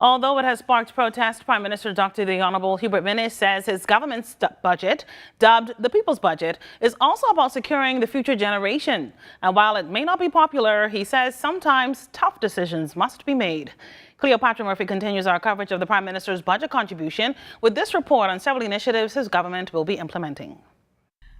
Although it has sparked protest, Prime Minister Dr. the Honorable Hubert Minnis says his government's budget, dubbed the People's Budget, is also about securing the future generation. And while it may not be popular, he says sometimes tough decisions must be made. Cleopatra Murphy continues our coverage of the Prime Minister's budget contribution with this report on several initiatives his government will be implementing.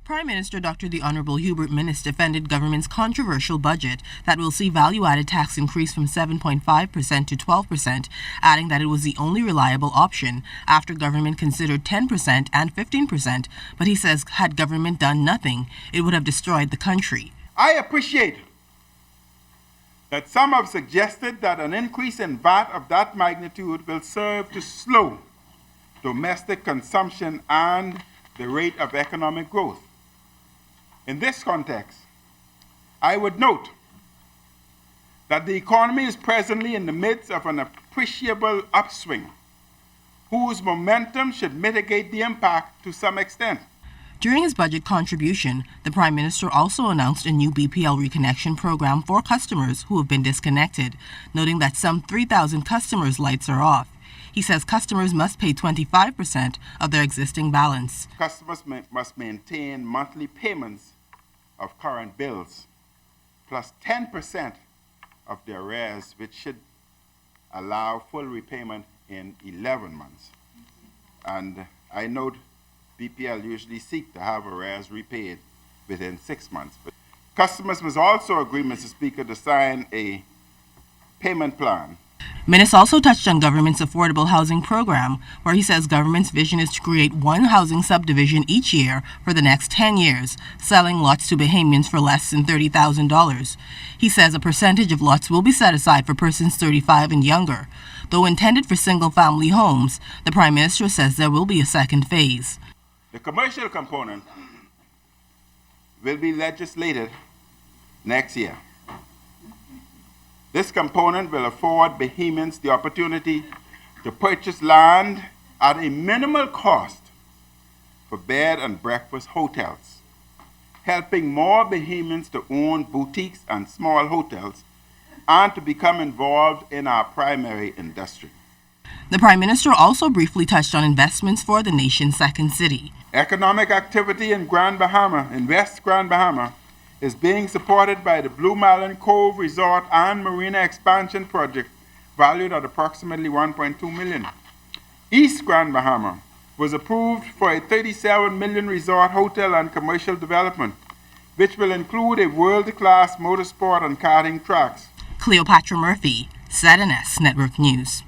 Prime Minister Dr. the Honorable Hubert Minnis defended government's controversial budget that will see value-added tax increase from 7.5% to 12%, adding that it was the only reliable option after government considered 10% and 15%, but he says had government done nothing, it would have destroyed the country. I appreciate that some have suggested that an increase in VAT of that magnitude will serve to slow domestic consumption and the rate of economic growth. In this context, I would note that the economy is presently in the midst of an appreciable upswing, whose momentum should mitigate the impact to some extent. During his budget contribution, the Prime Minister also announced a new B.P.L. Reconnection program for customers who have been disconnected, noting that some 3,000 customers' lights are off. He says customers must pay 25% of their existing balance. Customers must maintain monthly payments of current bills, plus 10% of their arrears, which should allow full repayment in 11 months. And I note B.P.L. usually seek to have arrears repaid within 6 months. But customers must also agree, Mr. Speaker, to sign a payment plan. Minnis also touched on government's affordable housing program, where he says government's vision is to create one housing subdivision each year for the next 10 years, selling lots to Bahamians for less than $30,000. He says a percentage of lots will be set aside for persons 35 and younger. Though intended for single-family homes, the Prime Minister says there will be a second phase. The commercial component will be legislated next year. This component will afford Bahamians the opportunity to purchase land at a minimal cost for bed and breakfast hotels, helping more Bahamians to own boutiques and small hotels and to become involved in our primary industry. The Prime Minister also briefly touched on investments for the nation's second city. Economic activity in West Grand Bahama, is being supported by the Blue Marlin Cove Resort and Marina Expansion Project, valued at approximately $1.2 million. East Grand Bahama was approved for a $37 million resort, hotel, and commercial development, which will include a world-class motorsport and karting tracks. Cleopatra Murphy, ZNS Network News.